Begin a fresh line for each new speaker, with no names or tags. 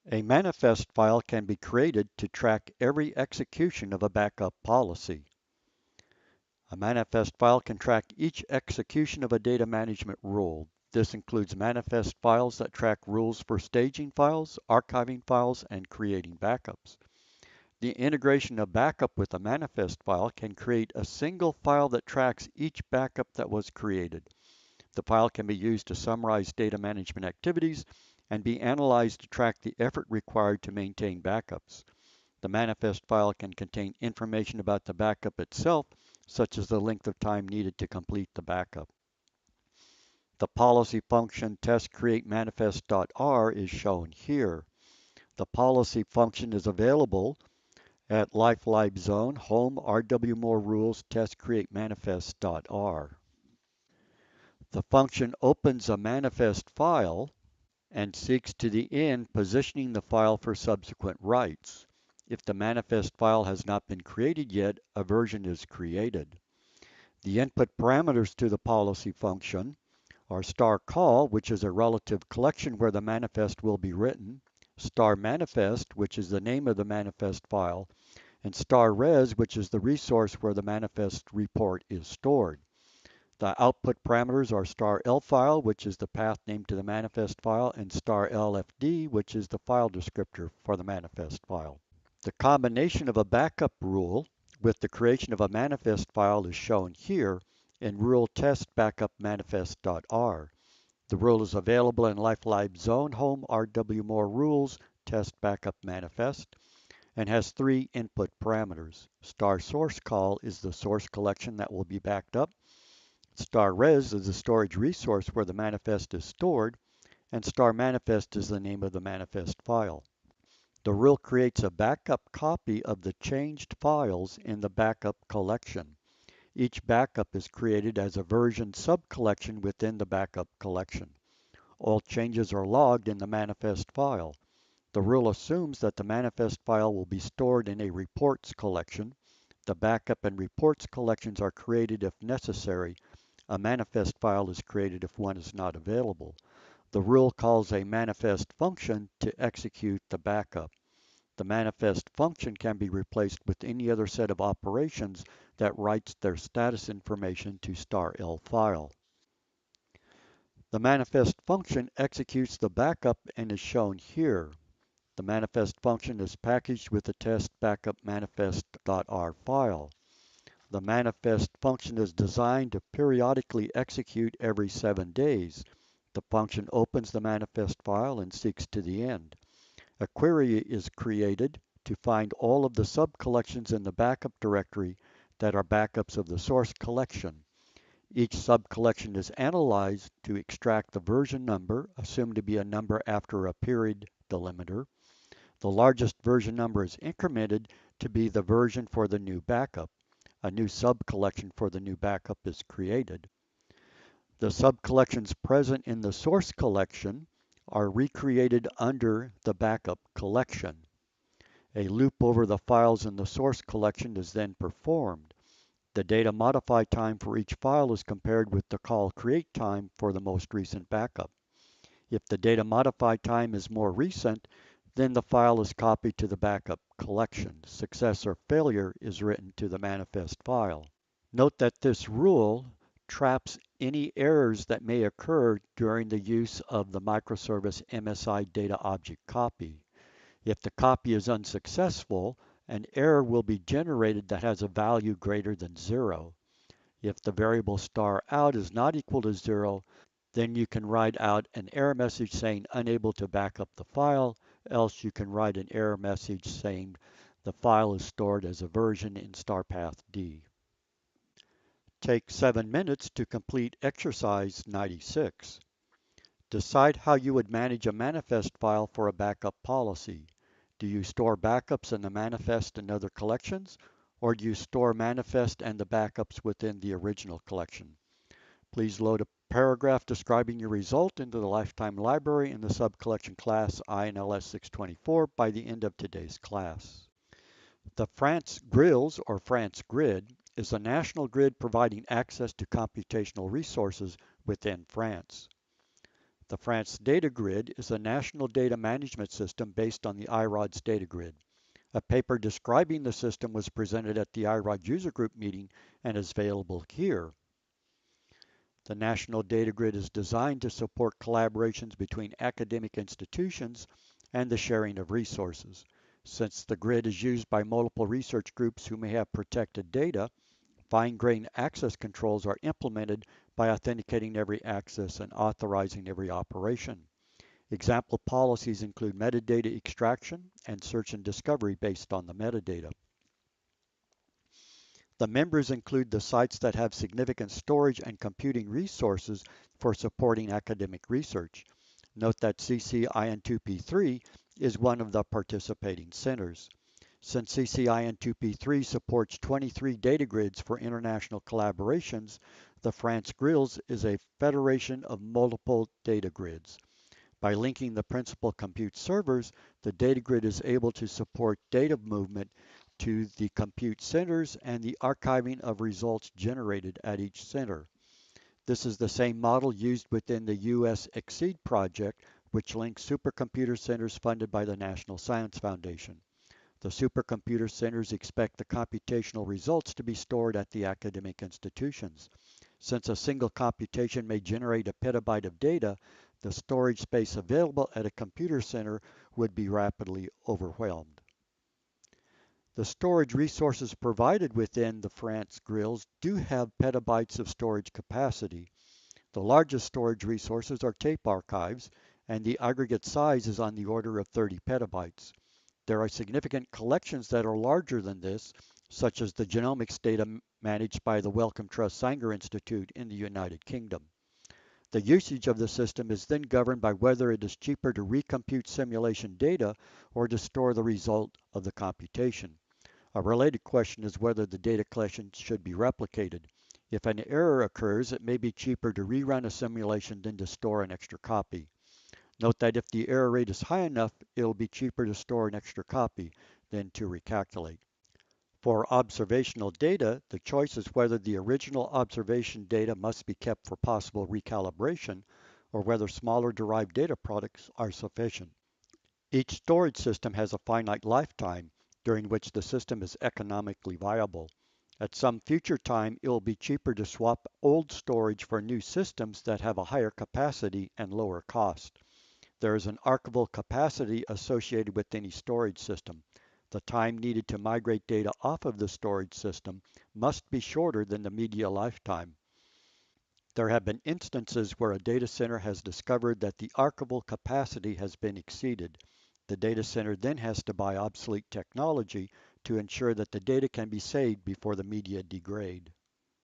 A manifest file can be created to track every execution of a backup policy. A manifest file can track each execution of a data management rule. This includes manifest files that track rules for staging files, archiving files, and creating backups. The integration of backup with a manifest file can create a single file that tracks each backup that was created. The file can be used to summarize data management activities and be analyzed to track the effort required to maintain backups. The manifest file can contain information about the backup itself, such as the length of time needed to complete the backup. The policy function test create manifest.r is shown here. The policy function is available at lifelibzone home rwmore rules test create manifest.r. The function opens a manifest file and seeks to the end positioning the file for subsequent writes. If the manifest file has not been created yet, a version is created. The input parameters to the policy function are star call, which is a relative collection where the manifest will be written, star manifest, which is the name of the manifest file, and star res, which is the resource where the manifest report is stored. The output parameters are star L file, which is the path name to the manifest file, and star LFD, which is the file descriptor for the manifest file. The combination of a backup rule with the creation of a manifest file is shown here in rule test backup manifest.r. The rule is available in lifelibzone home rwmore rules test backup manifest and has three input parameters. Star source call is the source collection that will be backed up. Star res is the storage resource where the manifest is stored, and star manifest is the name of the manifest file. The rule creates a backup copy of the changed files in the backup collection. Each backup is created as a version subcollection within the backup collection. All changes are logged in the manifest file. The rule assumes that the manifest file will be stored in a reports collection. The backup and reports collections are created if necessary. A manifest file is created if one is not available. The rule calls a manifest function to execute the backup. The manifest function can be replaced with any other set of operations that writes their status information to star L file. The manifest function executes the backup and is shown here. The manifest function is packaged with the test backup manifest.r file. The manifest function is designed to periodically execute every 7 days. The function opens the manifest file and seeks to the end. A query is created to find all of the subcollections in the backup directory that are backups of the source collection. Each subcollection is analyzed to extract the version number, assumed to be a number after a period delimiter. The largest version number is incremented to be the version for the new backup. A new subcollection for the new backup is created. The subcollections present in the source collection are recreated under the backup collection. A loop over the files in the source collection is then performed. The data modify time for each file is compared with the call create time for the most recent backup. If the data modify time is more recent, then the file is copied to the backup collection. Success or failure is written to the manifest file. Note that this rule traps any errors that may occur during the use of the microservice MSI data object copy. If the copy is unsuccessful, an error will be generated that has a value greater than 0. If the variable star out is not equal to 0, then you can write out an error message saying unable to back up the file, else you can write an error message saying the file is stored as a version in star path D. Take 7 minutes to complete exercise 96. Decide how you would manage a manifest file for a backup policy. Do you store backups in the manifest and other collections, or do you store manifest and the backups within the original collection? Please load a paragraph describing your result into the lifetime library in the subcollection class INLS 624 by the end of today's class. The France Grills, or France Grid, is a national grid providing access to computational resources within France. The France Data Grid is a national data management system based on the iRODS data grid. A paper describing the system was presented at the iRODS user group meeting and is available here. The National Data Grid is designed to support collaborations between academic institutions and the sharing of resources. Since the grid is used by multiple research groups who may have protected data, fine-grained access controls are implemented by authenticating every access and authorizing every operation. Example policies include metadata extraction and search and discovery based on the metadata. The members include the sites that have significant storage and computing resources for supporting academic research. Note that CCIN2P3 is one of the participating centers. Since CCIN2P3 supports 23 data grids for international collaborations, the France GRILS is a federation of multiple data grids. By linking the principal compute servers, the data grid is able to support data movement to the compute centers and the archiving of results generated at each center. This is the same model used within the US Exceed project, which links supercomputer centers funded by the National Science Foundation. The supercomputer centers expect the computational results to be stored at the academic institutions. Since a single computation may generate a petabyte of data, the storage space available at a computer center would be rapidly overwhelmed. The storage resources provided within the France GRILS do have petabytes of storage capacity. The largest storage resources are tape archives, and the aggregate size is on the order of 30 petabytes. There are significant collections that are larger than this, such as the genomics data managed by the Wellcome Trust Sanger Institute in the United Kingdom. The usage of the system is then governed by whether it is cheaper to recompute simulation data or to store the result of the computation. A related question is whether the data collection should be replicated. If an error occurs, it may be cheaper to rerun a simulation than to store an extra copy. Note that if the error rate is high enough, it will be cheaper to store an extra copy than to recalculate. For observational data, the choice is whether the original observation data must be kept for possible recalibration or whether smaller derived data products are sufficient. Each storage system has a finite lifetime during which the system is economically viable. At some future time, it will be cheaper to swap old storage for new systems that have a higher capacity and lower cost. There is an archival capacity associated with any storage system. The time needed to migrate data off of the storage system must be shorter than the media lifetime. There have been instances where a data center has discovered that the archival capacity has been exceeded. The data center then has to buy obsolete technology to ensure that the data can be saved before the media degrade.